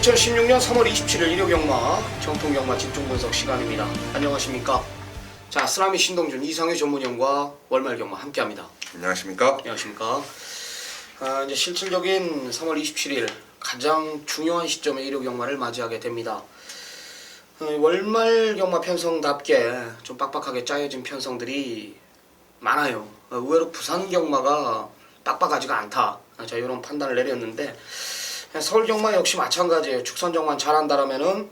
2016년 3월 27일 일요경마 정통경마 집중분석 시간입니다. 안녕하십니까. 자, 쓰나미 신동준 이상효 전문위원과 월말경마 함께합니다. 안녕하십니까. 안녕하십니까. 이제 실질적인 3월 27일 가장 중요한 시점에 일요경마를 맞이하게 됩니다. 월말경마 편성답게 좀 빡빡하게 짜여진 편성들이 많아요. 의외로 부산경마가 빡빡하지가 않다. 자, 이런 판단을 내렸는데 서울경마 역시 마찬가지예요. 축선정만 잘한다라면은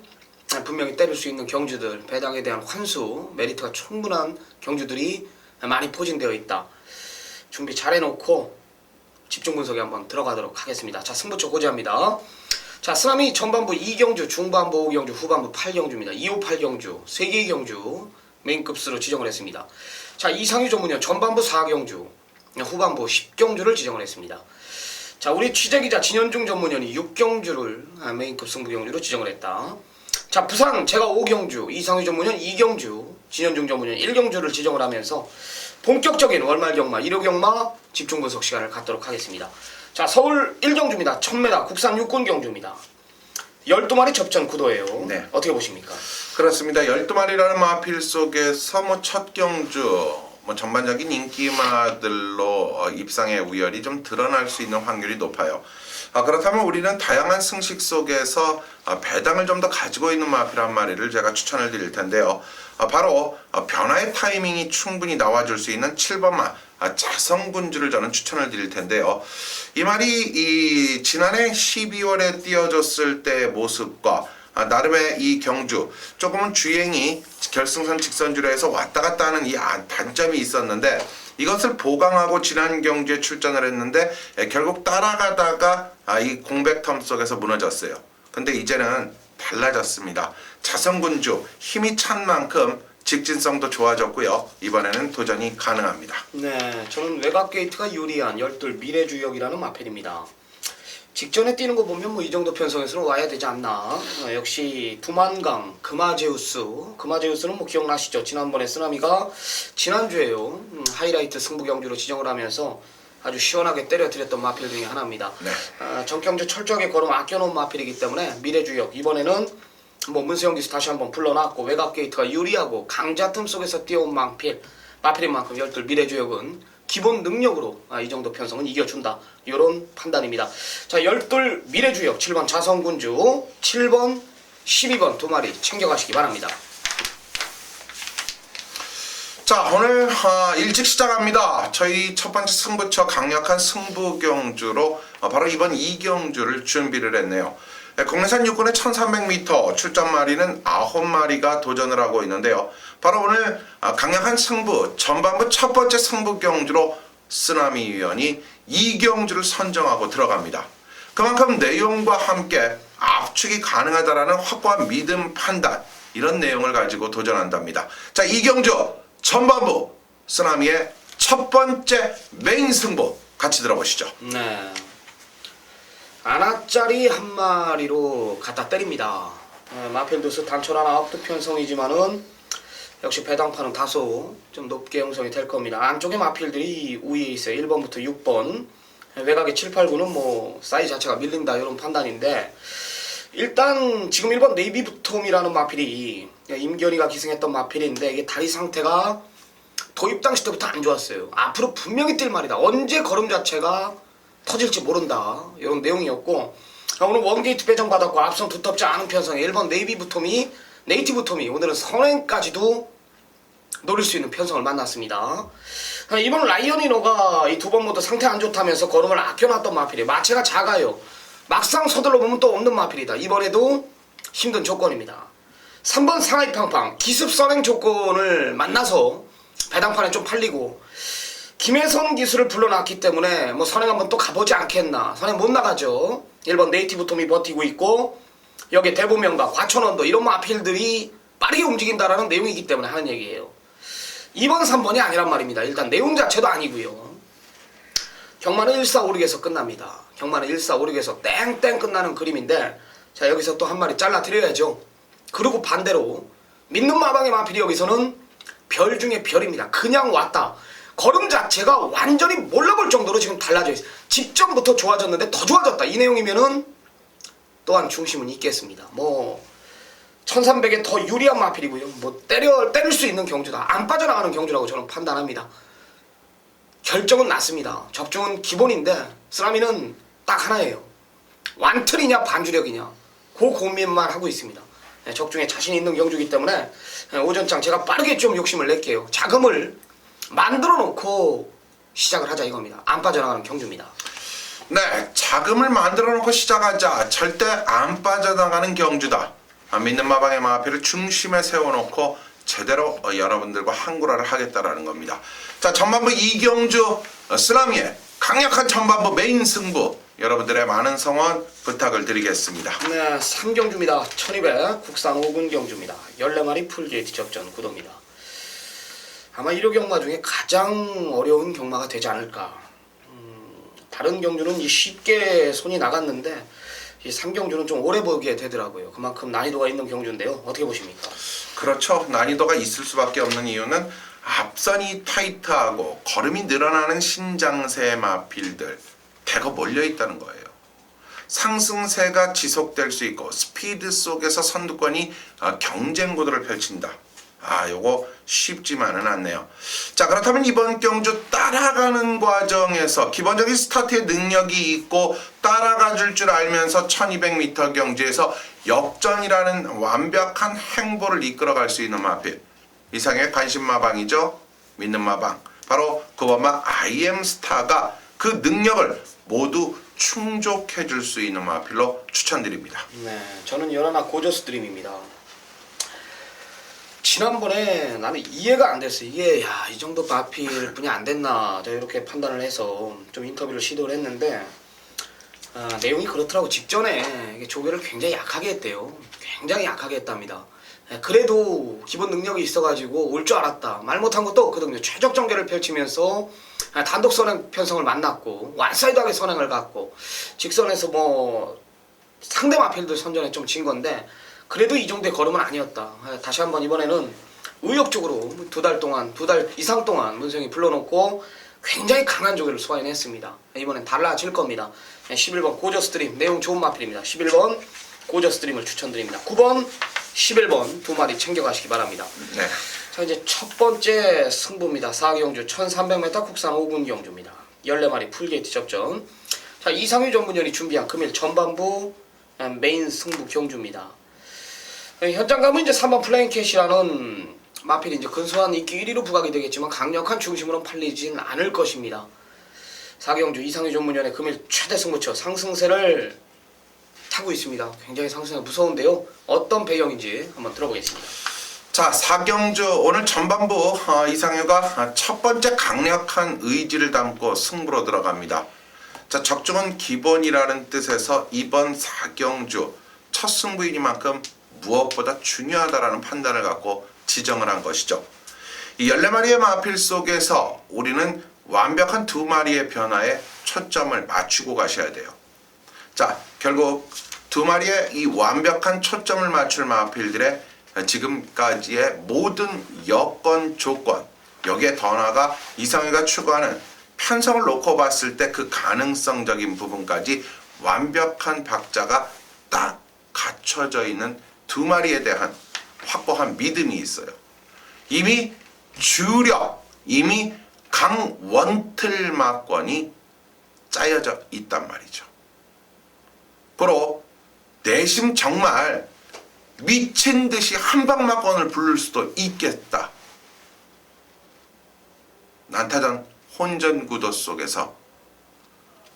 분명히 때릴 수 있는 경주들, 배당에 대한 환수, 메리트가 충분한 경주들이 많이 포진되어 있다. 준비 잘 해놓고 집중 분석에 한번 들어가도록 하겠습니다. 자, 승부처 고지합니다. 자, 쓰나미 전반부 2경주, 중반부 5경주, 후반부 8경주입니다. 2호 8경주, 3개의 경주 메인급수로 지정을 했습니다. 자, 이상효 전문위원 전반부 4경주, 후반부 10경주를 지정을 했습니다. 자, 우리 취재기자 진현중 전문위원이 6경주를 메인급 승부경주로 지정을 했다. 자, 부산 제가 5경주, 이상효 전문위원 2경주, 진현중 전문위원 1경주를 지정을 하면서 본격적인 월말경마, 일요경마 집중분석 시간을 갖도록 하겠습니다. 자, 서울 1경주입니다. 1000m 국산 육군 경주입니다. 12마리 접전 구도예요. 네. 어떻게 보십니까? 그렇습니다. 12마리라는 마필 속에서 첫 경주 전반적인 인기마들로 입상의 우열이 좀 드러날 수 있는 확률이 높아요. 그렇다면 우리는 다양한 승식 속에서 배당을 좀 더 가지고 있는 마필 한 마리를 제가 추천을 드릴 텐데요. 바로 변화의 타이밍이 충분히 나와줄 수 있는 7번마 자성군주를 저는 추천을 드릴 텐데요. 이 말이 지난해 12월에 띄워줬을 때의 모습과 나름의 이 경주 조금은 주행이 결승선 직선주로 해서 왔다 갔다 하는 이 단점이 있었는데 이것을 보강하고 지난 경주에 출전을 했는데 결국 따라가다가 이 공백 텀 속에서 무너졌어요. 근데 이제는 달라졌습니다. 자성군주 힘이 찬 만큼 직진성도 좋아졌고요. 이번에는 도전이 가능합니다. 네, 저는 외곽 게이트가 유리한 12 미래주역이라는 마필입니다. 직전에 뛰는 거 보면 뭐 이 정도 편성에서는 와야 되지 않나. 역시 두만강 금화제우스는 뭐 기억나시죠? 지난번에 쓰나미가 지난주에요. 하이라이트 승부 경주로 지정을 하면서 아주 시원하게 때려드렸던 마필 중에 하나입니다. 네. 정경주 철저하게 걸음 아껴놓은 마필이기 때문에 미래주역 이번에는 뭐 문세영 기수 다시 한번 불러놨고 외곽 게이트가 유리하고 강자 틈 속에서 뛰어온 마필인 만큼 12 미래주역은 기본 능력으로 이 정도 편성은 이겨준다. 이런 판단입니다. 자, 12 미래주역 7번 자성군주 7번 12번 두 마리 챙겨가시기 바랍니다. 자, 오늘 일찍 시작합니다. 저희 첫 번째 승부처 강력한 승부경주로 바로 이번 2경주를 준비를 했네요. 국내산 육군의 1300m 출전 마리는 9마리가 도전을 하고 있는데요. 바로 오늘 강력한 승부 전반부 첫 번째 승부경주로 쓰나미 위원이 2경주를 선정하고 들어갑니다. 그만큼 내용과 함께 압축이 가능하다라는 확고한 믿음 판단 이런 내용을 가지고 도전한답니다. 자, 2경주 전반부 쓰나미의 첫 번째 메인 승부 같이 들어보시죠. 네. 아나짜리 한 마리로 갖다 때립니다. 마필도스 단촐 하나 아웃도 편성이지만은 역시 배당판은 다소 좀 높게 형성이 될 겁니다. 안쪽에 마필들이 우위에 있어요. 1번부터 6번. 외곽에 7, 8, 9는 뭐 사이즈 자체가 밀린다 이런 판단인데 일단 지금 1번 네이비부톰이라는 마필이 임견이가 기승했던 마필인데 이게 다리 상태가 도입 당시 때부터 안 좋았어요. 앞으로 분명히 뛸 말이다. 언제 걸음 자체가 터질지 모른다. 이런 내용이었고 오늘 원게이트 배정받았고 앞선 두텁지 않은 편성에 1번 네이티브톰이 오늘은 선행까지도 노릴 수 있는 편성을 만났습니다. 이번 라이언이노가 이 두 번 모두 상태 안 좋다면서 걸음을 아껴놨던 마필이에요. 마체가 작아요. 막상 서둘러 보면 또 없는 마필이다. 이번에도 힘든 조건입니다. 3번 상하이팡팡 기습 선행 조건을 만나서 배당판에 좀 팔리고 김혜선 기수를 불러놨기 때문에 뭐 선행 한번 또 가보지 않겠나. 선행 못 나가죠. 1번 네이티브톰이 버티고 있고 여기에 대보명과 과천원도 이런 마필들이 빠르게 움직인다라는 내용이기 때문에 하는 얘기예요. 2번 3번이 아니란 말입니다. 일단 내용 자체도 아니고요. 경마는 1-4-5-6에서 끝납니다. 경마는 1-4-5-6에서 땡땡 끝나는 그림인데 자, 여기서 또 한 마리 잘라드려야죠. 그리고 반대로 믿는 마방의 마필이 여기서는 별 중에 별입니다. 그냥 왔다. 걸음 자체가 완전히 몰라볼 정도로 지금 달라져 있어요. 직전부터 좋아졌는데 더 좋아졌다. 이 내용이면은 또한 중심은 있겠습니다. 뭐 1300에 더 유리한 마필이고요. 뭐 때릴 수 있는 경주다. 안 빠져나가는 경주라고 저는 판단합니다. 결정은 났습니다. 적중은 기본인데 쓰라미는 딱 하나예요. 완틀이냐 반주력이냐 그 고민만 하고 있습니다. 적중에 자신 있는 경주이기 때문에 오전장 제가 빠르게 좀 욕심을 낼게요. 자금을 만들어 놓고 시작을 하자 이겁니다. 안 빠져나가는 경주입니다. 네, 자금을 만들어 놓고 시작하자. 절대 안 빠져나가는 경주다. 믿는 마방의 마필을 중심에 세워놓고 제대로 여러분들과 한구라를 하겠다라는 겁니다. 자, 전반부 이경주 쓰라미의 강력한 전반부 메인 승부, 여러분들의 많은 성원 부탁을 드리겠습니다. 네, 3경주입니다. 1200 국산 5군 경주입니다. 14마리 풀게이트 접전 구도입니다. 아마 1호 경마 중에 가장 어려운 경마가 되지 않을까. 다른 경주는 쉽게 손이 나갔는데 이 3경주는 좀 오래 보게 되더라고요. 그만큼 난이도가 있는 경주인데요. 어떻게 보십니까? 그렇죠. 난이도가 있을 수밖에 없는 이유는 앞선이 타이트하고 걸음이 늘어나는 신장세 마필들 대거 몰려있다는 거예요. 상승세가 지속될 수 있고 스피드 속에서 선두권이 경쟁 구도를 펼친다. 요거 쉽지만은 않네요. 자, 그렇다면 이번 경주 따라가는 과정에서 기본적인 스타트의 능력이 있고 따라가 줄 알면서 1200m 경주에서 역전이라는 완벽한 행보를 이끌어갈 수 있는 마필, 이상의 관심 마방이죠. 믿는 마방, 바로 9번마 IM스타가 그 능력을 모두 충족해 줄 수 있는 마필로 추천드립니다. 네, 저는 연하나 고저스 드림입니다. 지난번에 나는 이해가 안 됐어요. 이게 이 정도 마필 분이 안 됐나 제가 이렇게 판단을 해서 좀 인터뷰를 시도를 했는데 내용이 그렇더라고. 직전에 이게 조교를 굉장히 약하게 했대요. 굉장히 약하게 했답니다. 그래도 기본 능력이 있어가지고 올 줄 알았다. 말 못한 것도 없거든요. 최적 전개를 펼치면서 단독 선행 편성을 만났고 완사이드하게 선행을 갔고 직선에서 뭐 상대 마필들 선전에 좀 진 건데 그래도 이 정도의 걸음은 아니었다. 다시 한번 이번에는 의욕적으로 두 달 이상 동안 문성이 불러놓고 굉장히 강한 조교를 소화해냈습니다. 이번엔 달라질 겁니다. 11번 고저스트림 내용 좋은 마필입니다. 11번 고저스트림을 추천드립니다. 9번 11번 두 마리 챙겨가시기 바랍니다. 네. 자, 이제 첫 번째 승부입니다. 4경주 1300m 국산 5군 경주입니다. 14마리 풀게이트 접전. 자, 이상유 전문위원이 준비한 금일 전반부 메인 승부 경주입니다. 현장 가면 이제 3번 플레인캣이라는 마필이 이제 근소한 인기 1위로 부각이 되겠지만 강력한 중심으로는 팔리진 않을 것입니다. 4경주 이상유 전문위원의 금일 최대 승부처 상승세를 타고 있습니다. 굉장히 상승세가 무서운데요. 어떤 배경인지 한번 들어보겠습니다. 자, 4경주 오늘 전반부 이상유가 첫 번째 강력한 의지를 담고 승부로 들어갑니다. 자, 적중은 기본이라는 뜻에서 이번 4경주 첫 승부이니만큼 무엇보다 중요하다라는 판단을 갖고 지정을 한 것이죠. 이 14마리의 마필 속에서 우리는 완벽한 두 마리의 변화에 초점을 맞추고 가셔야 돼요. 자, 결국 두 마리의 이 완벽한 초점을 맞출 마필들의 지금까지의 모든 여건 조건, 여기에 더 나아가 이상희가 추구하는 편성을 놓고 봤을 때 그 가능성적인 부분까지 완벽한 박자가 딱 갖춰져 있는 두 마리에 대한 확고한 믿음이 있어요. 이미 주력, 이미 강원틀마권이 짜여져 있단 말이죠. 고로 내심 정말 미친 듯이 한방마권을 부를 수도 있겠다. 난타전 혼전 구도 속에서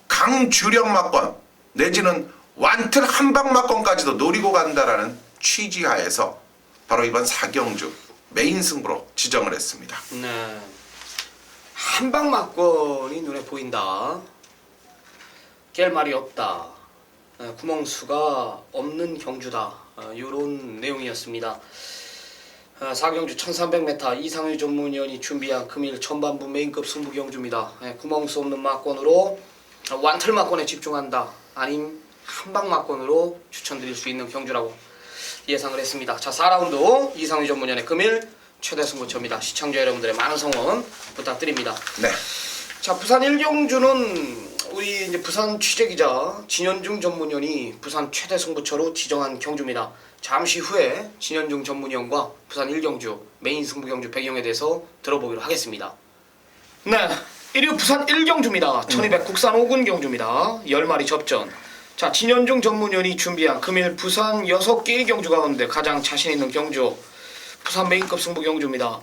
강주력마권 내지는 완틀 한방마권까지도 노리고 간다라는 취지하에서 바로 이번 4경주 메인 승부로 지정을 했습니다. 네, 한방마권이 눈에 보인다. 깰 말이 없다. 구멍수가 없는 경주다. 이런 내용이었습니다. 4경주 1300m 이상유 전문위원이 준비한 금일 전반부 메인급 승부 경주입니다. 구멍수 없는 마권으로 완틀 마권에 집중한다. 아님 한방 마권으로 추천드릴 수 있는 경주라고 예상을 했습니다. 자, 4라운드 이상유 전문위원의 금일 최대 승부처입니다. 시청자 여러분들의 많은 성원 부탁드립니다. 네. 자, 부산 1경주는 우리 이제 부산 취재기자 진현중 전문위원이 부산 최대 승부처로 지정한 경주입니다. 잠시 후에 진현중 전문위원과 부산 1경주 메인 승부 경주 배경에 대해서 들어보기로 하겠습니다. 네, 1위 부산 1경주입니다. 1200 국산 5군 경주입니다. 10마리 접전. 자, 진현중 전문위원이 준비한 금일 부산 6개의 경주 가운데 가장 자신 있는 경주 부산 메인급 승부 경주입니다.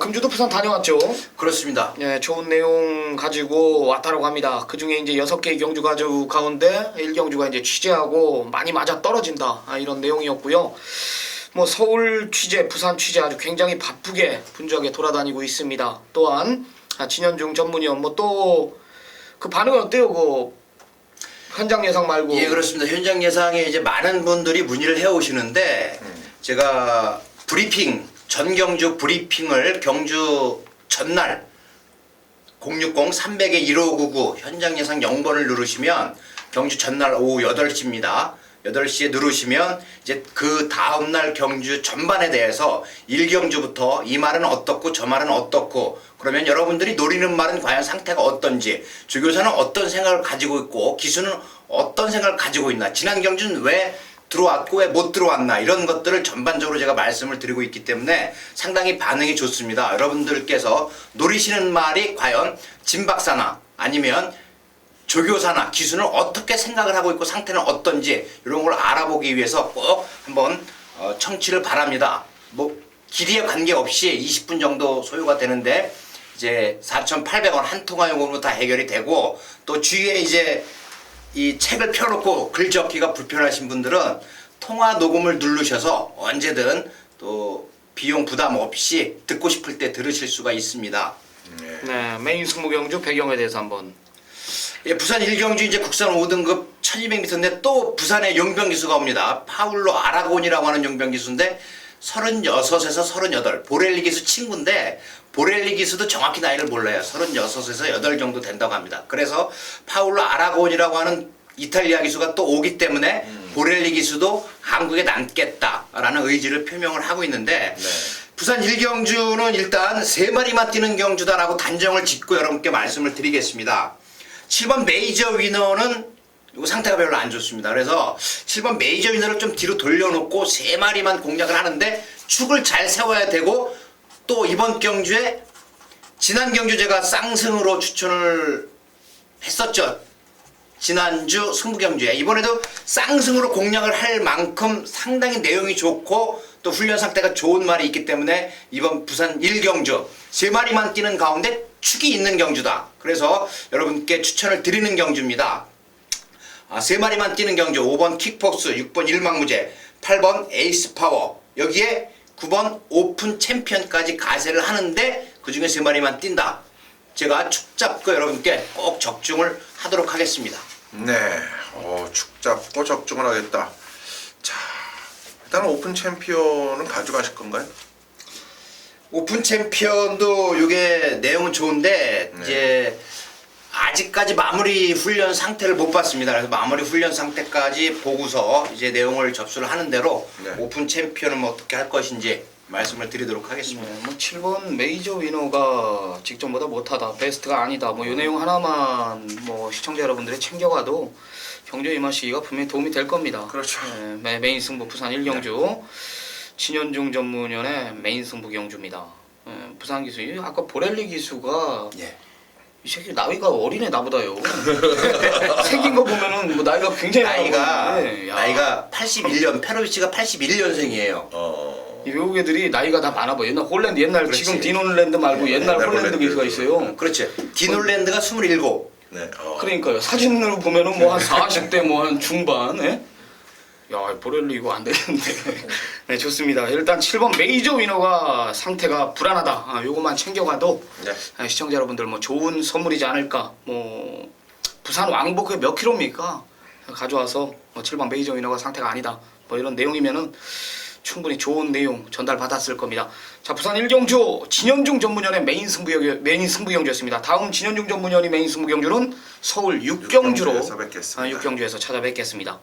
금주도 부산 다녀왔죠? 그렇습니다. 예, 좋은 내용 가지고 왔다라고 합니다. 그 중에 이제 6개의 경주 가운데 1경주가 이제 취재하고 많이 맞아 떨어진다. 이런 내용이었고요. 뭐 서울 취재, 부산 취재 아주 굉장히 바쁘게 분주하게 돌아다니고 있습니다. 또한 진현중 전문위원 뭐 또 그 반응은 어때요? 그 현장 예상 말고. 예, 그렇습니다. 현장 예상에 이제 많은 분들이 문의를 해 오시는데 제가 전경주 브리핑을 경주 전날 060-300-1599 현장 예상 0번을 누르시면 경주 전날 오후 8시입니다. 8시에 누르시면 이제 그 다음날 경주 전반에 대해서 1경주부터 이 말은 어떻고 저 말은 어떻고 그러면 여러분들이 노리는 말은 과연 상태가 어떤지 조교사는 어떤 생각을 가지고 있고 기수는 어떤 생각을 가지고 있나 지난 경주는 왜 들어왔고 왜 못 들어왔나 이런 것들을 전반적으로 제가 말씀을 드리고 있기 때문에 상당히 반응이 좋습니다. 여러분들께서 노리시는 말이 과연 진박사나 아니면 조교사나 기수는 어떻게 생각을 하고 있고 상태는 어떤지 이런 걸 알아보기 위해서 꼭 한번 청취를 바랍니다. 뭐 길이에 관계없이 20분 정도 소요가 되는데 이제 4,800원 한 통화요금으로 다 해결이 되고 또 주위에 이제 이 책을 펴놓고 글 적기가 불편하신 분들은 통화 녹음을 누르셔서 언제든 또 비용 부담 없이 듣고 싶을 때 들으실 수가 있습니다. 네, 메인 승부 경주 배경에 대해서 한번. 예, 부산 1경주 이제 국산 5등급 1200m인데 또 부산에 용병 기수가 옵니다. 파울로 아라곤이라고 하는 용병 기수인데 36에서 38 보렐리 기수 친구인데 보렐리 기수도 정확히 나이를 몰라요. 36에서 8 정도 된다고 합니다. 그래서 파울로 아라곤이라고 하는 이탈리아 기수가 또 오기 때문에 보렐리 기수도 한국에 남겠다라는 의지를 표명을 하고 있는데 부산 1경주는 일단 3마리만 뛰는 경주다라고 단정을 짓고 여러분께 말씀을 드리겠습니다. 7번 메이저 위너는 이거 상태가 별로 안 좋습니다. 그래서 7번 메이저 위너를 좀 뒤로 돌려놓고 3마리만 공략을 하는데 축을 잘 세워야 되고 또 이번 경주에 지난 경주 제가 쌍승으로 추천을 했었죠. 지난주 승부경주에 이번에도 쌍승으로 공략을 할 만큼 상당히 내용이 좋고 또 훈련 상태가 좋은 말이 있기 때문에 이번 부산 1경주 3마리만 뛰는 가운데 축이 있는 경주다. 그래서 여러분께 추천을 드리는 경주입니다. 3마리만 뛰는 경주 5번 킥폭스, 6번 일망무제, 8번 에이스파워 여기에 9번 오픈 챔피언까지 가세를 하는데 그 중에 3마리만 뛴다. 제가 축 잡고 여러분께 꼭 적중을 하도록 하겠습니다. 네, 축 잡고 적중을 하겠다. 자, 일단 오픈 챔피언은 가져가실 건가요? 오픈 챔피언도 이게 내용은 좋은데 이제 아직까지 마무리 훈련 상태를 못 봤습니다. 그래서 마무리 훈련 상태까지 보고서 이제 내용을 접수를 하는 대로 오픈 챔피언은 뭐 어떻게 할 것인지 말씀을 드리도록 하겠습니다. 뭐 7번 메이저 위너가 직전보다 못하다, 베스트가 아니다. 뭐 이 내용 하나만 뭐 시청자 여러분들이 챙겨가도 경주에 임하시기가 분명히 도움이 될 겁니다. 그렇죠. 네, 메인 승부 부산 1경주 진현중 전문위원의 메인 승부 경주입니다. 부산 기수 아까 보렐리 기수가 이 새끼 나이가 어리네 나보다요. 생긴 거 보면은 뭐 나이가 굉장히 나이가 81년 페로비치가 81년생이에요. 이 외국 애들이 나이가 다 많아 보여. 옛날 홀랜드 그렇지. 지금 디놀랜드 말고 옛날 홀랜드 기수가 있어요. 그렇지. 디놀랜드가 27. 네. 그러니까요. 사진으로 보면은 뭐 한 40대 뭐 한 중반. 예? 야, 보렐리 이거 안 되겠는데. 네, 좋습니다. 일단 7번 메이저 위너가 상태가 불안하다. 요것만 챙겨가도 시청자 여러분들 뭐 좋은 선물이지 않을까. 뭐 부산 왕복에 몇 킬로입니까? 가져와서 뭐 7번 메이저 위너가 상태가 아니다. 뭐 이런 내용이면은 충분히 좋은 내용 전달받았을 겁니다. 자, 부산 1경주 진현중 전문위원의 메인 승부경주였습니다. 다음 진현중 전문위원이 메인 승부경주는 서울 6경주로 6경주에서 뵙겠습니다. 6경주에서 찾아뵙겠습니다.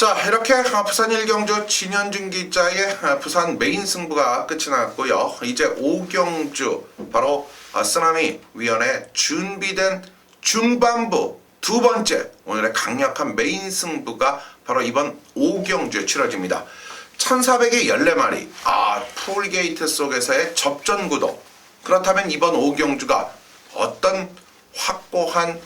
자, 이렇게 부산 1경주 진현준 기자의 부산 메인 승부가 끝이 났고요. 이제 5경주 바로 쓰나미 위원회 준비된 중반부 두 번째 오늘의 강력한 메인 승부가 바로 이번 5경주에 치러집니다. 1400의 14마리 풀게이트 속에서의 접전 구도. 그렇다면 이번 5경주가 어떤 확고한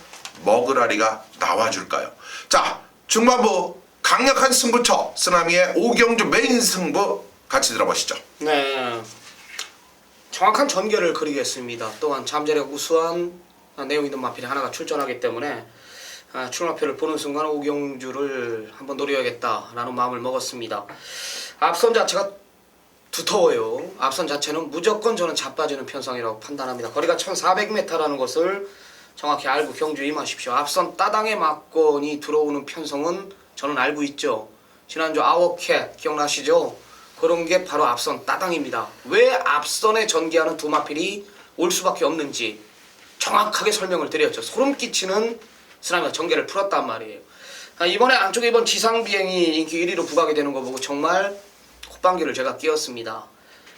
머그라리가 나와줄까요? 자, 중반부 강력한 승부처 쓰나미의 5경주 메인 승부 같이 들어보시죠. 네, 정확한 전개를 그리겠습니다. 또한 잠재력 우수한 내용 있는 마필이 하나가 출전하기 때문에 출마표를 보는 순간 5경주를 한번 노려야겠다라는 마음을 먹었습니다. 앞선 자체가 두터워요. 앞선 자체는 무조건 저는 자빠지는 편성이라고 판단합니다. 거리가 1400m라는 것을 정확히 알고 경주에 임하십시오. 앞선 따당의 막건이 들어오는 편성은 저는 알고 있죠. 지난주 아워캣 기억나시죠? 그런 게 바로 앞선 따당입니다. 왜 앞선에 전개하는 두 마필이 올 수밖에 없는지 정확하게 설명을 드렸죠. 소름 끼치는 쓰나미가 전개를 풀었단 말이에요. 이번에 안쪽에 이번 지상비행이 인기 1위로 부각이 되는 거 보고 정말 콧방귀를 제가 끼었습니다.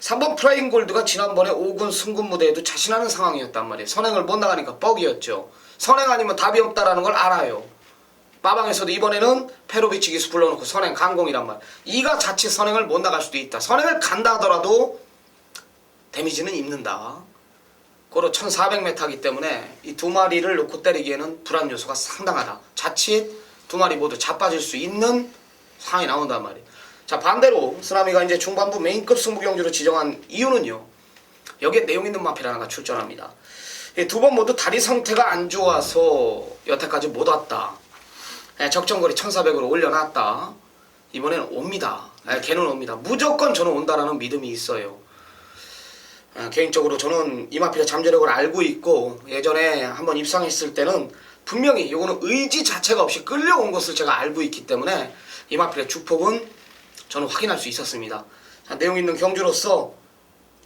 3번 프라잉 골드가 지난번에 5군 승군 무대에도 자신하는 상황이었단 말이에요. 선행을 못 나가니까 뻑이었죠. 선행 아니면 답이 없다라는 걸 알아요. 빠방에서도 이번에는 페로비치 기수 불러놓고 선행 강공이란 말. 이가 자칫 선행을 못 나갈 수도 있다. 선행을 간다 하더라도 데미지는 입는다. 고로 1400m이기 때문에 이 두 마리를 놓고 때리기에는 불안 요소가 상당하다. 자칫 두 마리 모두 자빠질 수 있는 상황이 나온단 말이에요. 자, 반대로 쓰나미가 이제 중반부 메인급 승부 경주로 지정한 이유는요. 여기에 내용 있는 마필 하나가 출전합니다. 두 번 모두 다리 상태가 안 좋아서 여태까지 못 왔다. 적정거리 1400으로 올려놨다. 이번에는 옵니다. 걔는 옵니다. 무조건 저는 온다라는 믿음이 있어요. 개인적으로 저는 이 마필의 잠재력을 알고 있고 예전에 한번 입상했을 때는 분명히 이거는 의지 자체가 없이 끌려온 것을 제가 알고 있기 때문에 이 마필의 주폭은 저는 확인할 수 있었습니다. 자, 내용 있는 경주로서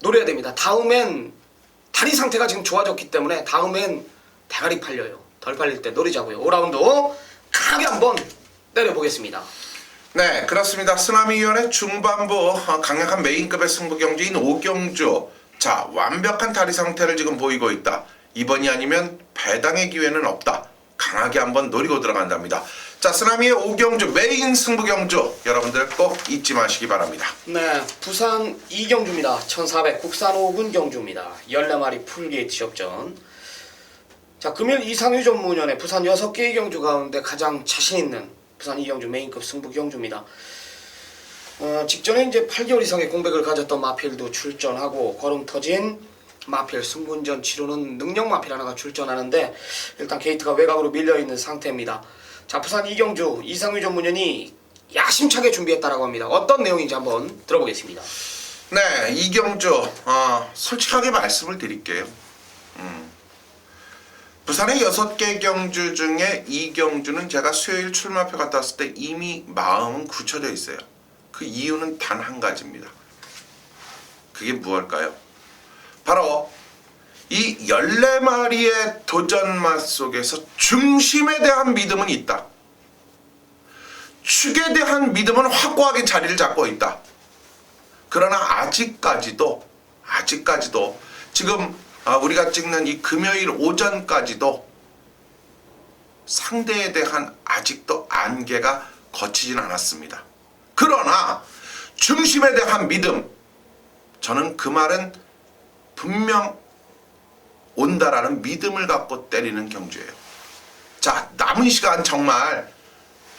노려야 됩니다. 다음엔 다리 상태가 지금 좋아졌기 때문에 다음엔 대가리 팔려요. 덜 팔릴 때 노리자고요. 5라운드 강하게 한번 때려보겠습니다. 네, 그렇습니다. 쓰나미위원회 중반부 강력한 메인급의 승부 경주인 5경주. 자, 완벽한 다리 상태를 지금 보이고 있다. 이번이 아니면 배당의 기회는 없다. 강하게 한번 노리고 들어간답니다. 자, 쓰나미의 5경주 메인 승부 경주 여러분들 꼭 잊지 마시기 바랍니다. 네, 부산 2경주입니다. 1400 국산 5군 경주입니다. 14마리 풀게이트 접전. 자, 금일 이상유 전문위원회 부산 6개의 경주 가운데 가장 자신있는 부산 2경주 메인급 승부 경주입니다. 직전에 이제 8개월 이상의 공백을 가졌던 마필도 출전하고 걸음 터진 마필 승군전 치르는 능력 마필 하나가 출전하는데 일단 게이트가 외곽으로 밀려있는 상태입니다. 자, 부산 2경주 이상유 전문위원이 야심차게 준비했다라고 합니다. 어떤 내용인지 한번 들어보겠습니다. 네, 2경주 솔직하게 말씀을 드릴게요. 부산의 6개 경주 중에 2경주는 제가 수요일 출마표 갔다 왔을 때 이미 마음은 굳혀져 있어요. 그 이유는 단 한 가지입니다. 그게 무엇일까요? 바로 이 14마리의 도전맛 속에서 중심에 대한 믿음은 있다. 축에 대한 믿음은 확고하게 자리를 잡고 있다. 그러나 아직까지도 지금 우리가 찍는 이 금요일 오전까지도 상대에 대한 아직도 안개가 거치진 않았습니다. 그러나 중심에 대한 믿음, 저는 그 말은 분명 온다라는 믿음을 갖고 때리는 경주예요. 자, 남은 시간 정말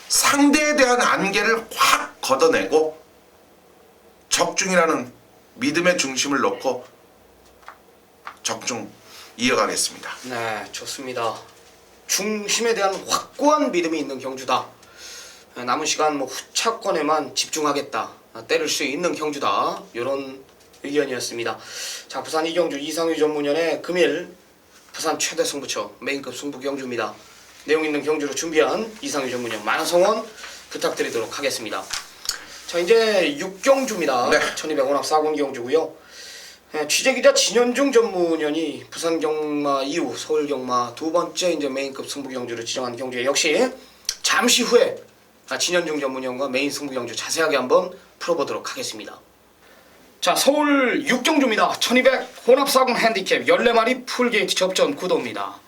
상대에 대한 안개를 확 걷어내고 적중이라는 믿음의 중심을 놓고 적중 이어가겠습니다. 네, 좋습니다. 중심에 대한 확고한 믿음이 있는 경주다. 남은 시간 후차권에만 집중하겠다. 때릴 수 있는 경주다. 이런 의견이었습니다. 자, 부산 2경주 이상유 전문위원회 금일 부산 최대 승부처 메인급 승부 경주입니다. 내용 있는 경주로 준비한 이상유 전문위원 많은 성원 부탁드리도록 하겠습니다. 자, 이제 6경주입니다. 네. 1200원합 4군 경주고요. 취재기자 진현중 전문위원이 부산 경마 이후 서울 경마 두 번째 이제 메인급 승부 경주를 지정한 경주에 역시 잠시 후에 진현중 전문위원과 메인 승부 경주 자세하게 한번 풀어보도록 하겠습니다. 자, 서울 6경주입니다. 1200 혼합4군 핸디캡 14마리 풀게이트 접전 구도입니다.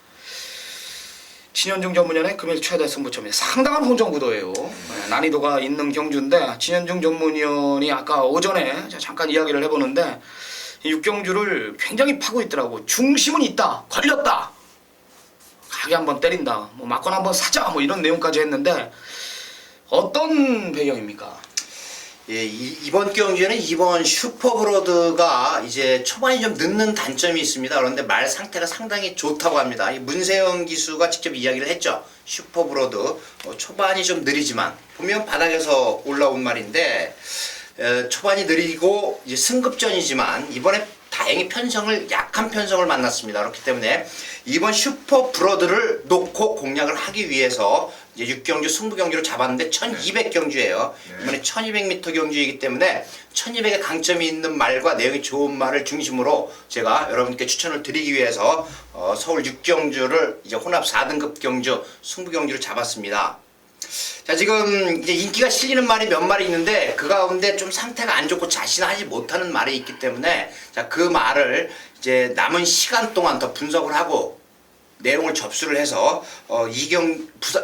진현중 전문위원의 금일 최대 승부처입니다. 상당한 혼전 구도예요. 난이도가 있는 경주인데 진현중 전문위원이 아까 오전에 잠깐 이야기를 해보는데 이 6경주를 굉장히 파고 있더라고. 중심은 있다, 걸렸다, 가게 한번 때린다, 뭐 막건 한번 사자, 뭐 이런 내용까지 했는데 어떤 배경입니까? 예, 이번 경주에는 이번 슈퍼브로드가 이제 초반이 좀 늦는 단점이 있습니다. 그런데 말 상태가 상당히 좋다고 합니다. 이 문세영 기수가 직접 이야기를 했죠. 슈퍼브로드 초반이 좀 느리지만 보면 바닥에서 올라온 말인데 초반이 느리고 이제 승급전이지만 이번에 다행히 약한 편성을 만났습니다. 그렇기 때문에 이번 슈퍼브로드를 놓고 공략을 하기 위해서 이제 6경주 승부경주로 잡았는데 1200경주예요. 이번에 1200m 경주이기 때문에 1200의 강점이 있는 말과 내용이 좋은 말을 중심으로 제가 여러분께 추천을 드리기 위해서 서울 6경주를 이제 혼합 4등급 경주 승부경주로 잡았습니다. 자, 지금 이제 인기가 실리는 말이 몇 마리 있는데 그 가운데 좀 상태가 안 좋고 자신하지 못하는 말이 있기 때문에 자, 그 말을 이제 남은 시간 동안 더 분석을 하고 내용을 접수를 해서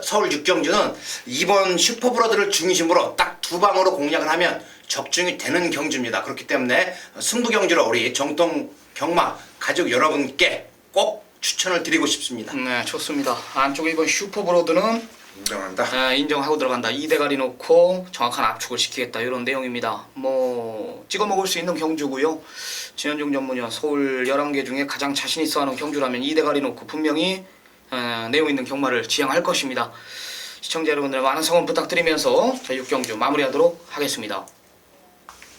서울 6경주는 이번 슈퍼브로드를 중심으로 딱 두 방으로 공략을 하면 적중이 되는 경주입니다. 그렇기 때문에 승부경주로 우리 정통 경마 가족 여러분께 꼭 추천을 드리고 싶습니다. 네, 좋습니다. 안쪽에 이번 슈퍼브로드는 인정한다. 인정하고 들어간다. 2대가리 놓고 정확한 압축을 시키겠다. 이런 내용입니다. 뭐 찍어 먹을 수 있는 경주고요. 진현중 전문위원 서울 11개 중에 가장 자신 있어 하는 경주라면 2대가리 놓고 분명히 내용 있는 경마를 지향할 것입니다. 시청자 여러분들의 많은 성원 부탁드리면서 자, 6경주 마무리하도록 하겠습니다.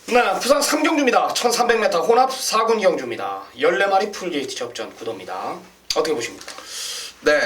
네, 부산 3경주입니다. 1300m 혼합 4군 경주입니다. 14마리 풀게이트 접전 구도입니다. 어떻게 보십니까? 네,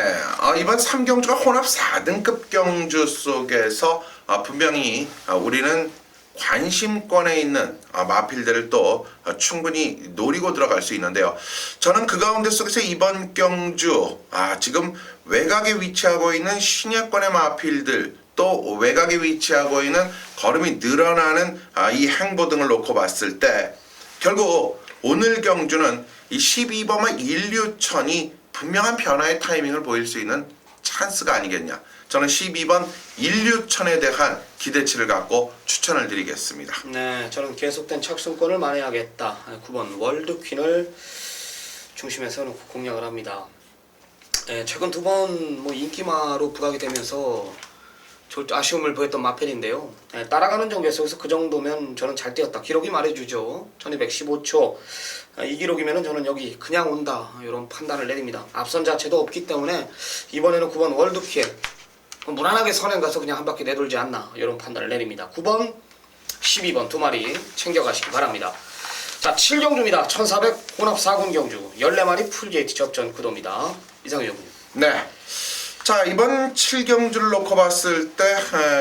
이번 3경주가 혼합 4등급 경주 속에서 분명히 우리는 관심권에 있는 마필들을 또 충분히 노리고 들어갈 수 있는데요. 저는 그 가운데 속에서 이번 경주 지금 외곽에 위치하고 있는 신예권의 마필들 또 외곽에 위치하고 있는 걸음이 늘어나는 이 행보 등을 놓고 봤을 때 결국 오늘 경주는 이 12번마 인류천이 분명한 변화의 타이밍을 보일 수 있는 찬스가 아니겠냐. 저는 12번 인류천에 대한 기대치를 갖고 추천을 드리겠습니다. 네, 저는 계속된 착승권을 만회하겠다. 9번 월드퀸을 중심에 세워놓고 공략을 합니다. 네, 최근 두 번 뭐 인기마로 부각이 되면서 아쉬움을 보였던 마펠인데요. 네, 따라가는 정도에서 그 정도면 저는 잘 뛰었다. 기록이 말해주죠. 1215초. 이 기록이면은 저는 여기 그냥 온다. 이런 판단을 내립니다. 앞선 자체도 없기 때문에 이번에는 9번 월드퀸 무난하게 선행 가서 그냥 한 바퀴 내돌지 않나. 이런 판단을 내립니다. 9번, 12번 두 마리 챙겨가시기 바랍니다. 자, 7경주입니다. 1400 혼합 4군 경주 14마리 풀게이트 접전 구도입니다. 이상희 형님. 네. 자, 이번 7경주를 놓고 봤을 때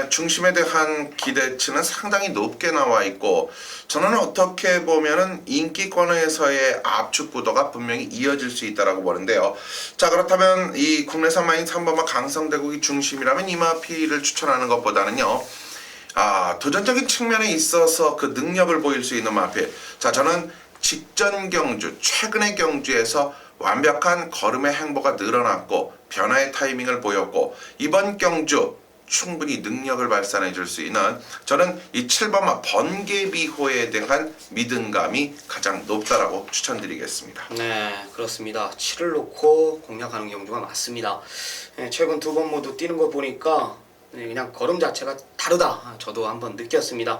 중심에 대한 기대치는 상당히 높게 나와 있고 저는 어떻게 보면은 인기권에서의 압축 구도가 분명히 이어질 수 있다라고 보는데요. 자, 그렇다면 이 국내산 마인 3번마 강성대국이 중심이라면 이마피를 추천하는 것보다는요. 도전적인 측면에 있어서 그 능력을 보일 수 있는 마필. 자, 저는 직전 경주, 최근의 경주에서 완벽한 걸음의 행보가 늘어났고 변화의 타이밍을 보였고 이번 경주 충분히 능력을 발산해 줄 수 있는 저는 이 7번마 번개비호에 대한 믿음감이 가장 높다라고 추천드리겠습니다. 네, 그렇습니다. 7을 놓고 공략하는 경주가 맞습니다. 네, 최근 두 번 모두 뛰는 거 보니까 그냥 걸음 자체가 다르다. 저도 한번 느꼈습니다.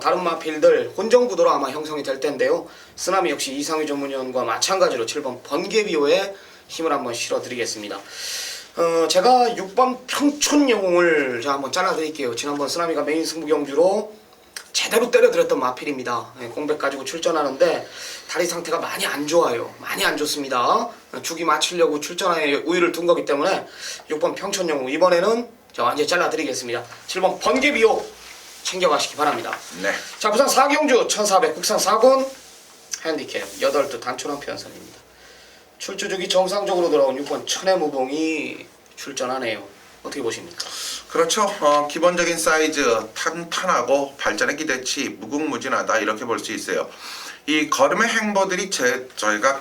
다른 마필들 혼전 구도로 아마 형성이 될 텐데요. 쓰나미 역시 이상희 전문위원과 마찬가지로 7번 번개비호에 힘을 한번 실어드리겠습니다. 제가 6번 평촌영웅을 제가 한번 잘라드릴게요. 지난번 쓰나미가 메인 승부 경주로 제대로 때려드렸던 마필입니다. 공백 가지고 출전하는데 다리 상태가 많이 안 좋아요. 많이 안 좋습니다. 주기 맞추려고 출전에 우위를 둔 거기 때문에 6번 평촌영웅 이번에는 제가 완전히 잘라드리겠습니다. 7번 번개비호 챙겨가시기 바랍니다. 네. 자, 부산 4경주 1400 국산 4군 핸디캡 8두 단촐한 편성입니다. 출주 주기 정상적으로 돌아온 6번 천혜무봉이 출전하네요. 어떻게 보십니까? 그렇죠. 기본적인 사이즈 탄탄하고 발전의 기대치 무궁무진하다 이렇게 볼 수 있어요. 이 걸음의 행보들이 저희가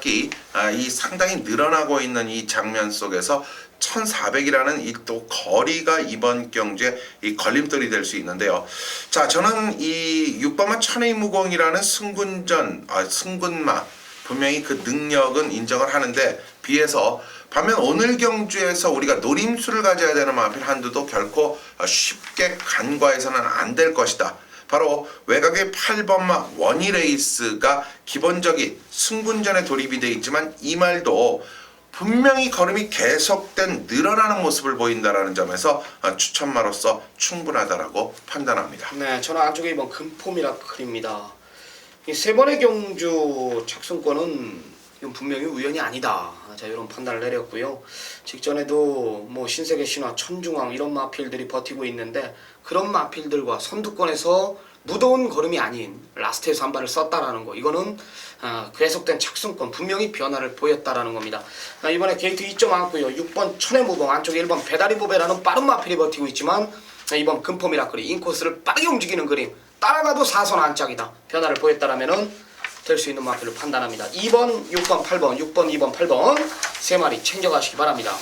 이 상당히 늘어나고 있는 이 장면 속에서 1400이라는 이 또 거리가 이번 경주에 이 걸림돌이 될 수 있는데요. 자, 저는 이 6번마 천의 무공이라는 승군마 분명히 그 능력은 인정을 하는데 비해서 반면 오늘 경주에서 우리가 노림수를 가져야 되는 마필 한두도 결코 쉽게 간과해서는 안 될 것이다. 바로 외곽의 8번마 원희레이스가 기본적인 승군전에 돌입이 되어 있지만 이 말도 분명히 걸음이 계속된 늘어나는 모습을 보인다라는 점에서 추천마로서 충분하다라고 판단합니다. 네, 저는 안쪽에 이번 금포미라 그립니다. 이 세 번의 경주 착승권은 이건 분명히 우연이 아니다. 자, 이런 판단을 내렸고요. 직전에도 뭐 신세계 신화, 천중왕 이런 마필들이 버티고 있는데 그런 마필들과 선두권에서 무더운 걸음이 아닌 라스트에서 한 발을 썼다라는 거, 이거는 계속된 착승권 분명히 변화를 보였다라는 겁니다. 이번에 게이트 2점 안고요. 6번 천의 무봉, 안쪽에 1번 배다리 보배라는 빠른 마필이 버티고 있지만 이번 금포미라클이 인코스를 빠르게 움직이는 그림, 따라가도 4선 안짝이다. 변화를 보였다라면은 될 수 있는 마필을 판단합니다. 2번, 6번, 8번, 6번, 2번, 8번 세 마리 챙겨가시기 바랍니다.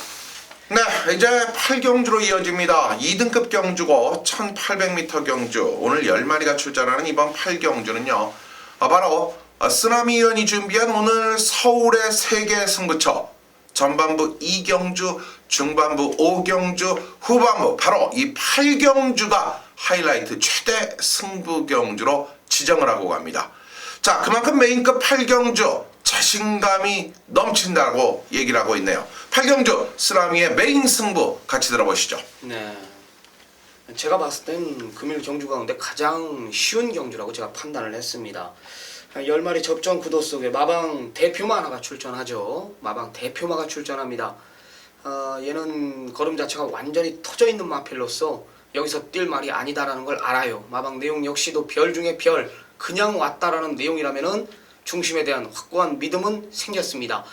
네, 이제 8경주로 이어집니다. 2등급 경주고 1800m 경주, 오늘 10마리가 출전하는 이번 8경주는요 바로 쓰나미 의원이 준비한 오늘 서울의 세계 승부처, 전반부 2경주, 중반부 5경주, 후반부 바로 이 8경주가 하이라이트 최대 승부 경주로 지정을 하고 갑니다. 자, 그만큼 메인급 8경주 자신감이 넘친다고 얘기를 하고 있네요. 8경주 쓰나미의 메인 승부 같이 들어보시죠. 네, 제가 봤을 땐 금일 경주 가운데 가장 쉬운 경주라고 제가 판단을 했습니다. 10마리 접전 구도 속에 마방 대표마 하나가 출전하죠. 마방 대표마가 출전합니다. 얘는 걸음 자체가 완전히 터져 있는 마필로서 여기서 뛸 말이 아니다라는 걸 알아요. 마방 내용 역시도 별 중에 별, 그냥 왔다라는 내용이라면은 중심에 대한 확고한 믿음은 생겼습니다.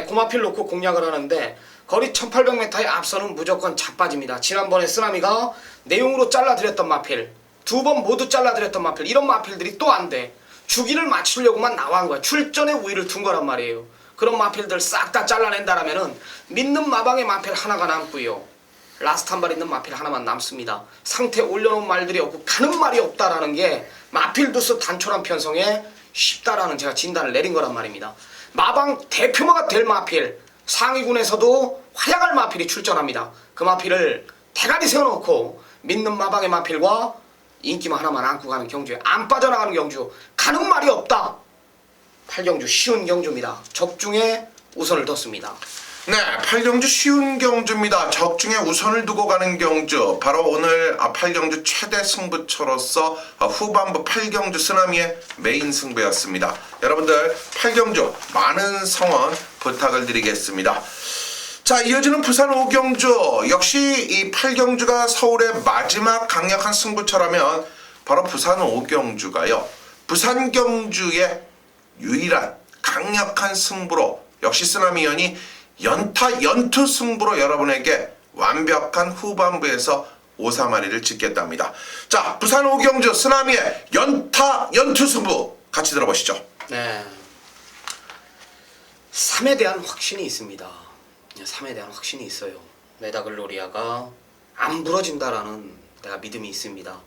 고마필 놓고 공략을 하는데 거리 1800m의 앞서는 무조건 자빠집니다. 지난번에 쓰나미가 내용으로 잘라드렸던 마필, 2번 모두 잘라드렸던 마필, 이런 마필들이 또 안 돼. 주기를 맞추려고만 나온 거야. 출전에 우위를 둔 거란 말이에요. 그런 마필들 싹 다 잘라낸다라면은 믿는 마방의 마필 하나가 남고요. 라스트 한 발 있는 마필 하나만 남습니다. 상태 올려놓은 말들이 없고 가는 말이 없다라는 게 마필두스 단촐한 편성에 쉽다라는 제가 진단을 내린 거란 말입니다. 마방 대표마가 될 마필, 상위군에서도 활약할 마필이 출전합니다. 그 마필을 대가리 세워놓고 믿는 마방의 마필과 인기만 하나만 안고 가는 경주에 안 빠져나가는 경주, 가는 말이 없다. 8경주 쉬운 경주입니다. 적중에 우선을 뒀습니다. 네, 8경주 쉬운 경주입니다. 적중에 우선을 두고 가는 경주, 바로 오늘 8경주 최대 승부처로서 후반부 8경주 쓰나미의 메인 승부였습니다. 여러분들 8경주 많은 성원 부탁을 드리겠습니다. 자, 이어지는 부산 5경주, 역시 이 8경주가 서울의 마지막 강력한 승부처라면 바로 부산 5경주가요 부산 경주의 유일한 강력한 승부로 역시 쓰나미연이 연투 승부로 여러분에게 완벽한 후반부에서 5-3마리를 짓겠답니다. 자, 부산 5경주 쓰나미의 연투 승부 같이 들어보시죠. 네, 3에 대한 확신이 있습니다. 3에 대한 확신이 있어요. 메다글로리아가 안 부러진다라는 내가 믿음이 있습니다.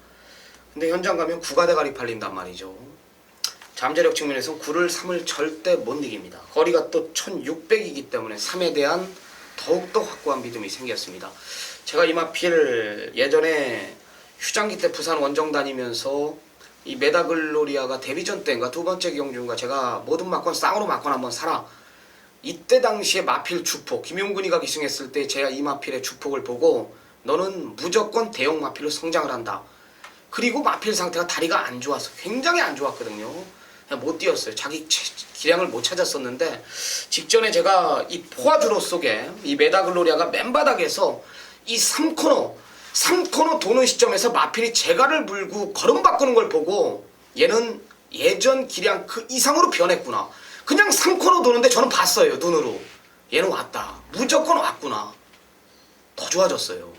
근데 현장 가면 9가 대가리 팔린단 말이죠. 잠재력 측면에서 9를 3을 절대 못 이깁니다. 거리가 또 1600이기 때문에 3에 대한 더욱더 확고한 믿음이 생겼습니다. 제가 이 마필 예전에 휴장기 때 부산 원정 다니면서 이 메다글로리아가 데뷔전 때인가 두 번째 경주인가 제가 모든 막건 쌍으로 막건 한번 사라. 이때 당시에 마필 주폭, 김용근이가 기승했을 때 제가 이 마필의 주폭을 보고 너는 무조건 대형 마필로 성장을 한다. 그리고 마필 상태가 다리가 안 좋았어. 굉장히 안 좋았거든요. 못 뛰었어요. 자기 기량을 못 찾았었는데 직전에 제가 이 포화주로 속에 이 메다글로리아가 맨바닥에서 이 3코너 도는 시점에서 마필이 재갈을 물고 걸음 바꾸는 걸 보고 얘는 예전 기량 그 이상으로 변했구나. 그냥 3코너 도는데 저는 봤어요. 눈으로. 얘는 왔다. 무조건 왔구나. 더 좋아졌어요.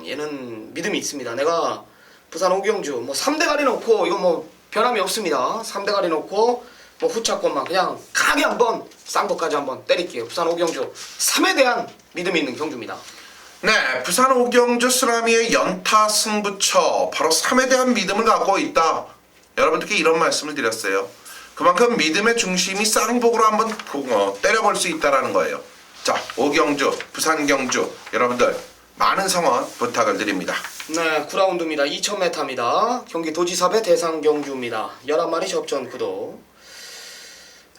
얘는 믿음이 있습니다. 내가 부산 오경주 뭐 3대가리 놓고 이거 뭐 변함이 없습니다. 3대가리 놓고 뭐 후차권만 그냥 강하게 한번 쌍도까지 한번 때릴게요. 부산 오경주 3에 대한 믿음이 있는 경주입니다. 네, 부산 오경주 쓰라미의 연타 승부처 바로 3에 대한 믿음을 갖고 있다. 여러분들께 이런 말씀을 드렸어요. 그만큼 믿음의 중심이 쌍복으로 한번 때려볼 수 있다라는 거예요. 자, 오경주, 부산 경주 여러분들 많은 성원 부탁을 드립니다. 네, 9라운드입니다. 2000m입니다. 경기 도지사배 대상 경주입니다. 11마리 접전 구도.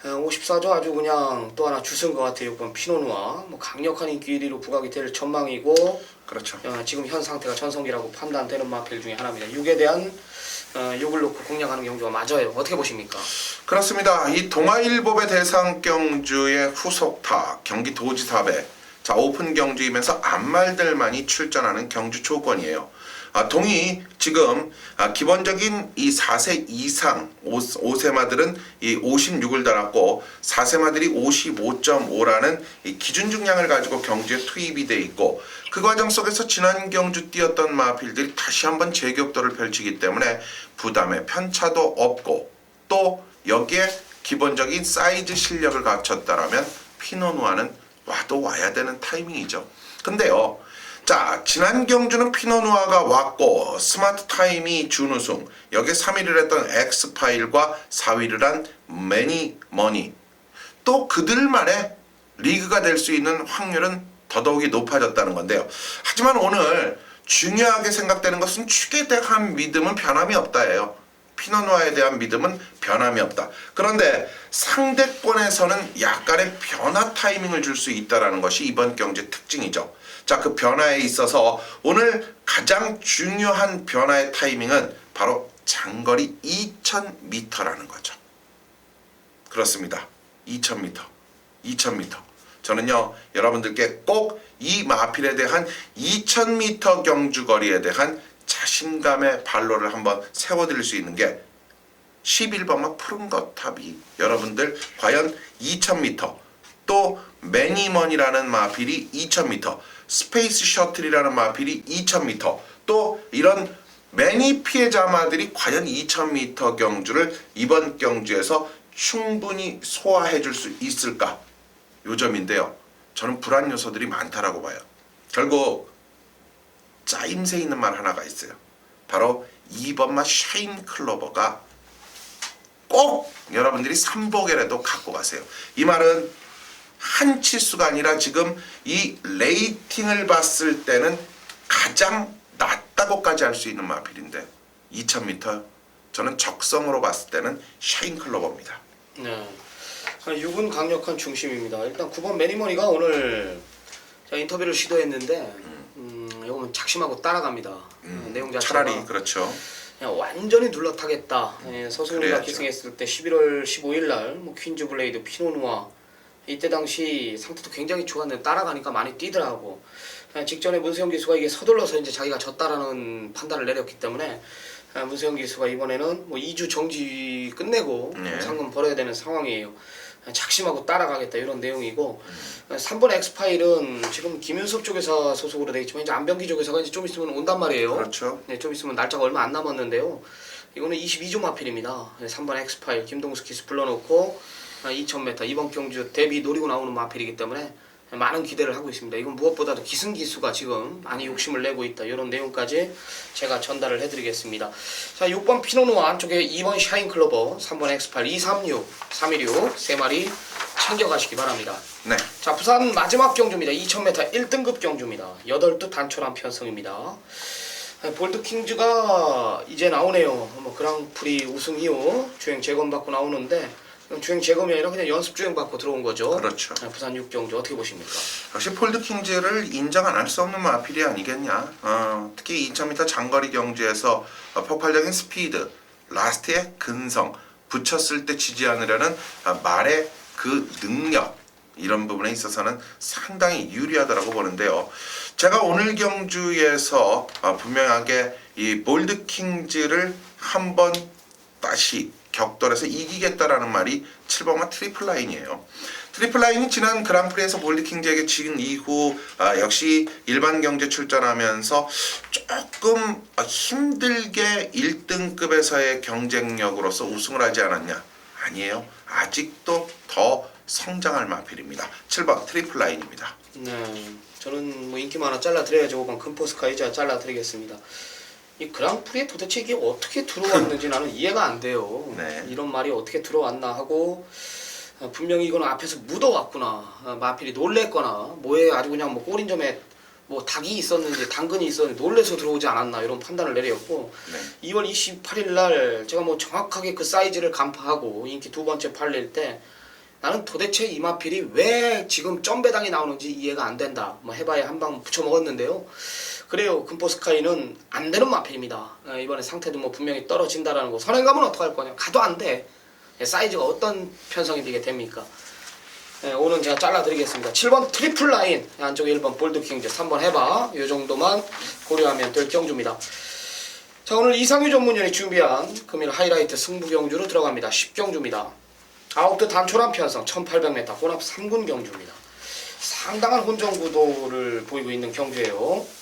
54조 아주 그냥 또 하나 주승 것 같아요. 6번 피노누아. 뭐 강력한 인기 1위로 부각이 될 전망이고 그렇죠. 지금 현 상태가 전성기라고 판단되는 마필 중에 하나입니다. 6에 대한 6을 놓고 공략하는 경주가 맞아요. 어떻게 보십니까? 그렇습니다. 이 동아일보배 대상 경주의 후속타 경기 도지사배 자 오픈 경주이면서 암말들만이 출전하는 경주 조건이에요. 동이 지금 기본적인 이 4세 이상 5세마들은 이 56을 달았고 4세마들이 55.5라는 이 기준 중량을 가지고 경주에 투입이 돼 있고 그 과정 속에서 지난 경주 뛰었던 마필들이 다시 한번 재격도를 펼치기 때문에 부담의 편차도 없고 또 여기에 기본적인 사이즈 실력을 갖췄다라면 피노누아는 와도 와야 되는 타이밍이죠. 근데요. 자, 지난 경주는 피노누아가 왔고 스마트 타임이 준우승 여기에 3위를 했던 엑스파일과 4위를 한 매니머니 또 그들만의 리그가 될 수 있는 확률은 더더욱이 높아졌다는 건데요. 하지만 오늘 중요하게 생각되는 것은 축에 대한 믿음은 변함이 없다예요. 피노누아에 대한 믿음은 변함이 없다. 그런데 상대권에서는 약간의 변화 타이밍을 줄 수 있다는 것이 이번 경주의 특징이죠. 자, 그 변화에 있어서 오늘 가장 중요한 변화의 타이밍은 바로 장거리 2000m라는 거죠. 그렇습니다. 2000m. 저는요, 여러분들께 꼭 이 마필에 대한 2000m 경주거리에 대한 자신감의 발로를 한번 세워드릴 수 있는 게 11번마 푸른 거탑이 여러분들 과연 2000m 또 매니먼이라는 마필이 2000m 스페이스 셔틀이라는 마필이 2000m 또 이런 매니 피해자마들이 과연 2000m 경주를 이번 경주에서 충분히 소화해 줄 수 있을까 요 점인데요. 저는 불안 요소들이 많다라고 봐요. 결국 짜임새 있는 말 하나가 있어요. 바로 2번마 샤인 클로버가 꼭 여러분들이 3복에라도 갖고 가세요. 이 말은 한 치수가 아니라 지금 이 레이팅을 봤을 때는 가장 낮다고까지 할 수 있는 마필인데 2000m 저는 적성으로 봤을 때는 샤인 클로버입니다. 네. 6은 강력한 중심입니다. 일단 9번 매니머니가 오늘 제가 인터뷰를 시도했는데 이거는 작심하고 따라갑니다. 내용 자체가 차라리 그렇죠. 그냥 완전히 눌러타겠다. 서승우가 그래야죠. 기승했을 때 11월 15일 날 뭐 퀸즈 블레이드, 피노누아 이때 당시 상태도 굉장히 좋았는데 따라가니까 많이 뛰더라고. 직전에 문세영 기수가 이게 서둘러서 이제 자기가 졌다라는 판단을 내렸기 때문에 문세영 기수가 이번에는 뭐 2주 정지 끝내고 상금 벌어야 되는 상황이에요. 작심하고 따라가겠다 이런 내용이고 3번 엑스파일은 지금 김윤섭 쪽에서 소속으로 되어 있지만 이제 안병기 쪽에서가 이제 좀 있으면 온단 말이에요. 그렇죠. 네, 좀 있으면 날짜가 얼마 안 남았는데요. 이거는 22조 마필입니다. 3번 엑스파일 김동수 기수 불러놓고 2000m 이번 경주 데뷔 노리고 나오는 마필이기 때문에 많은 기대를 하고 있습니다. 이건 무엇보다도 기승 기수가 지금 많이 욕심을 내고 있다. 이런 내용까지 제가 전달을 해드리겠습니다. 자, 6번 피노누아 안쪽에 2번 샤인 클로버, 3번 엑스파일, 236, 316 3마리 챙겨가시기 바랍니다. 네. 자, 부산 마지막 경주입니다. 2000m 1등급 경주입니다. 8두 단촐한 편성입니다. 볼드킹즈가 이제 나오네요. 뭐 그랑프리 우승 이후 주행 재검받고 나오는데 주행 재검이 아니라 그냥 연습 주행 받고 들어온 거죠. 그렇죠. 부산 6경주 어떻게 보십니까? 역시 폴드킹즈를 인정 안 할 수 없는 마필이 아니겠냐. 특히 2000m 장거리 경주에서 폭발적인 스피드, 라스트의 근성, 붙였을 때 지지 않으려는 말의 그 능력 이런 부분에 있어서는 상당히 유리하다고 보는데요. 제가 오늘 경주에서 분명하게 이 볼드킹즈를 한번 다시 격돌에서 이기겠다라는 말이 7번마 트리플라인이에요. 트리플라인이 지난 그랑프리에서 볼리킹제에게 진 이후 역시 일반 경제 출전하면서 조금 힘들게 1등급에서의 경쟁력으로서 우승을 하지 않았냐? 아니에요. 아직도 더 성장할 마필입니다. 7번 트리플라인입니다. 네, 저는 뭐 인기만 하나 잘라드려야죠. 5번 금포스카이자 잘라드리겠습니다. 이 그랑프리에 도대체 이게 어떻게 들어왔는지 나는 이해가 안 돼요. 네. 이런 말이 어떻게 들어왔나 하고 분명히 이거는 앞에서 묻어왔구나. 마필이 놀랬거나 뭐에 아주 그냥 뭐 꼬린점에 뭐 닭이 있었는지 당근이 있었는지 놀래서 들어오지 않았나 이런 판단을 내렸고 네. 2월 28일 날 제가 뭐 정확하게 그 사이즈를 간파하고 인기 두 번째 팔릴 때 나는 도대체 이 마필이 왜 지금 점배당이 나오는지 이해가 안 된다. 뭐 해봐야 한 방 붙여 먹었는데요. 그래요. 금포스카이는 안 되는 마필입니다. 이번에 상태도 뭐 분명히 떨어진다라는 거. 선행감은 어떡할 거냐. 가도 안 돼. 사이즈가 어떤 편성이 되게 됩니까? 오늘 제가 잘라드리겠습니다. 7번 트리플 라인, 안쪽에 1번 볼드킹즈, 3번 해봐. 이 정도만 고려하면 될 경주입니다. 자, 오늘 이상유 전문위원이 준비한 금일 하이라이트 승부 경주로 들어갑니다. 10경주입니다. 아웃도 단촐한 편성 1800m 혼합 3군 경주입니다. 상당한 혼전 구도를 보이고 있는 경주예요.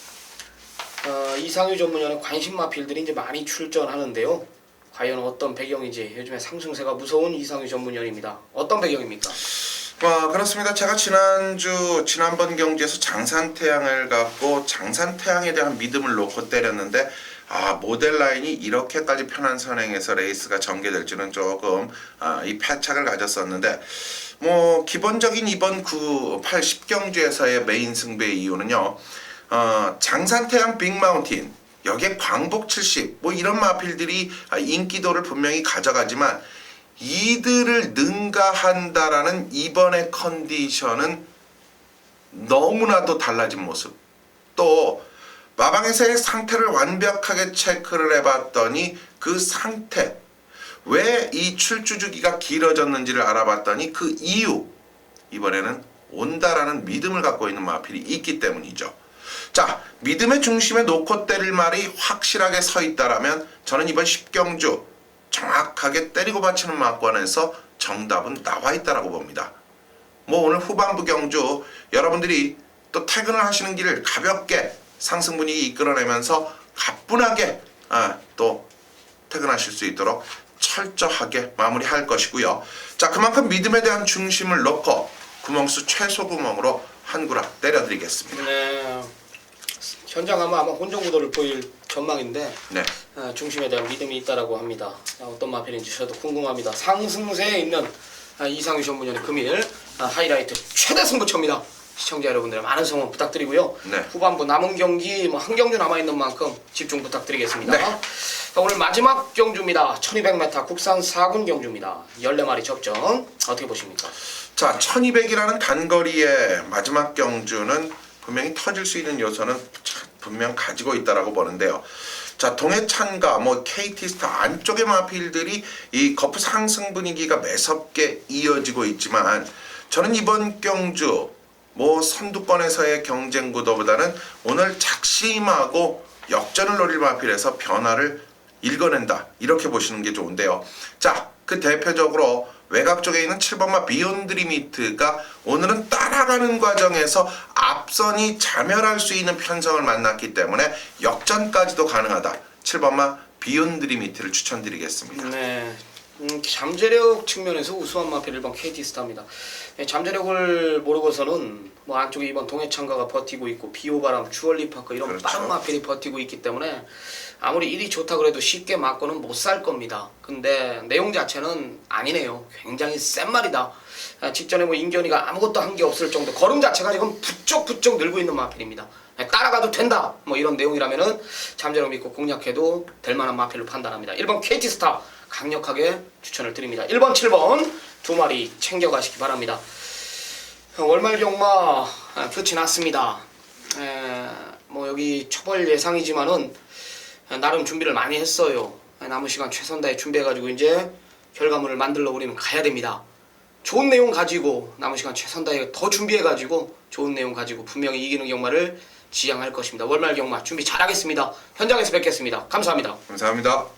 이상유 전문위원의 관심 마필들이 이제 많이 출전하는데요. 과연 어떤 배경인지 요즘에 상승세가 무서운 이상유 전문위원입니다. 어떤 배경입니까? 그렇습니다. 제가 지난번 경기에서 장산태양을 갖고 장산태양에 대한 믿음을 놓고 때렸는데 모델 라인이 이렇게까지 편한 선행에서 레이스가 전개될지는 조금 이 패착을 가졌었는데 뭐 기본적인 이번 8, 10경주에서의 메인 승부의 이유는요. 장산태양 빅마운틴 여기에 광복 70 뭐 이런 마필들이 인기도를 분명히 가져가지만 이들을 능가한다라는 이번의 컨디션은 너무나도 달라진 모습. 또 마방에서의 상태를 완벽하게 체크를 해봤더니 그 상태 왜 이 출주 주기가 길어졌는지를 알아봤더니 그 이유 이번에는 온다라는 믿음을 갖고 있는 마필이 있기 때문이죠. 자, 믿음의 중심에 놓고 때릴 말이 확실하게 서 있다라면 저는 이번 10경주 정확하게 때리고 받치는 막권에서 정답은 나와 있다라고 봅니다. 뭐 오늘 후반부 경주 여러분들이 또 퇴근을 하시는 길을 가볍게 상승 분위기 이끌어내면서 가뿐하게 또 퇴근하실 수 있도록 철저하게 마무리할 것이고요. 자, 그만큼 믿음에 대한 중심을 놓고 구멍수 최소 구멍으로 한 구락 때려드리겠습니다. 네. 현장 아마 혼전 구도를 보일 전망인데 네. 중심에 대한 믿음이 있다라고 합니다. 어떤 마필인지 저도 궁금합니다. 상승세에 있는 이상유 전문위원의 금일 하이라이트 최대 승부처입니다. 시청자 여러분들의 많은 성원 부탁드리고요. 네. 후반부 남은 경기 한 경주 남아있는 만큼 집중 부탁드리겠습니다. 네. 자, 오늘 마지막 경주입니다. 1200m 국산 4군 경주입니다. 14마리 접전 어떻게 보십니까? 자, 1200이라는 단거리의 마지막 경주는 분명히 터질 수 있는 요소는 분명 가지고 있다라고 보는데요. 자, 동해찬과 KT스타 안쪽의 마필들이 이 거푸 상승 분위기가 매섭게 이어지고 있지만 저는 이번 경주 선두권에서의 경쟁 구도보다는 오늘 작심하고 역전을 노릴 마필에서 변화를 읽어낸다 이렇게 보시는 게 좋은데요. 자, 그 대표적으로 외곽 쪽에 있는 7번마 비욘드 리미트가 오늘은 따라가는 과정에서 앞선이 자멸할 수 있는 편성을 만났기 때문에 역전까지도 가능하다. 7번마 비욘드 리미트를 추천드리겠습니다. 네. 잠재력 측면에서 우수한 마필 1번 KT스타입니다. 잠재력을 모르고서는 안쪽에 이번 동해창가가 버티고 있고 비오바람, 주얼리파크 이런 그렇죠. 빠른 마필이 버티고 있기 때문에 아무리 일이 좋다 그래도 쉽게 맞고는 못 살 겁니다. 근데 내용 자체는 아니네요. 굉장히 센 말이다. 직전에 인견이가 아무것도 한 게 없을 정도 걸음 자체가 지금 부쩍부쩍 늘고 있는 마필입니다. 따라가도 된다 이런 내용이라면은 잠재력 믿고 공략해도 될 만한 마필로 판단합니다. 1번 KT스타 강력하게 추천을 드립니다. 1번, 7번 두 마리 챙겨가시기 바랍니다. 월말 경마 끝이 났습니다. 여기 초벌 예상이지만은 나름 준비를 많이 했어요. 남은 시간 최선 다해 준비해가지고 이제 결과물을 만들러 우리는 가야 됩니다. 좋은 내용 가지고 남은 시간 최선 다해 더 준비해가지고 좋은 내용 가지고 분명히 이기는 경마를 지향할 것입니다. 월말 경마 준비 잘하겠습니다. 현장에서 뵙겠습니다. 감사합니다. 감사합니다.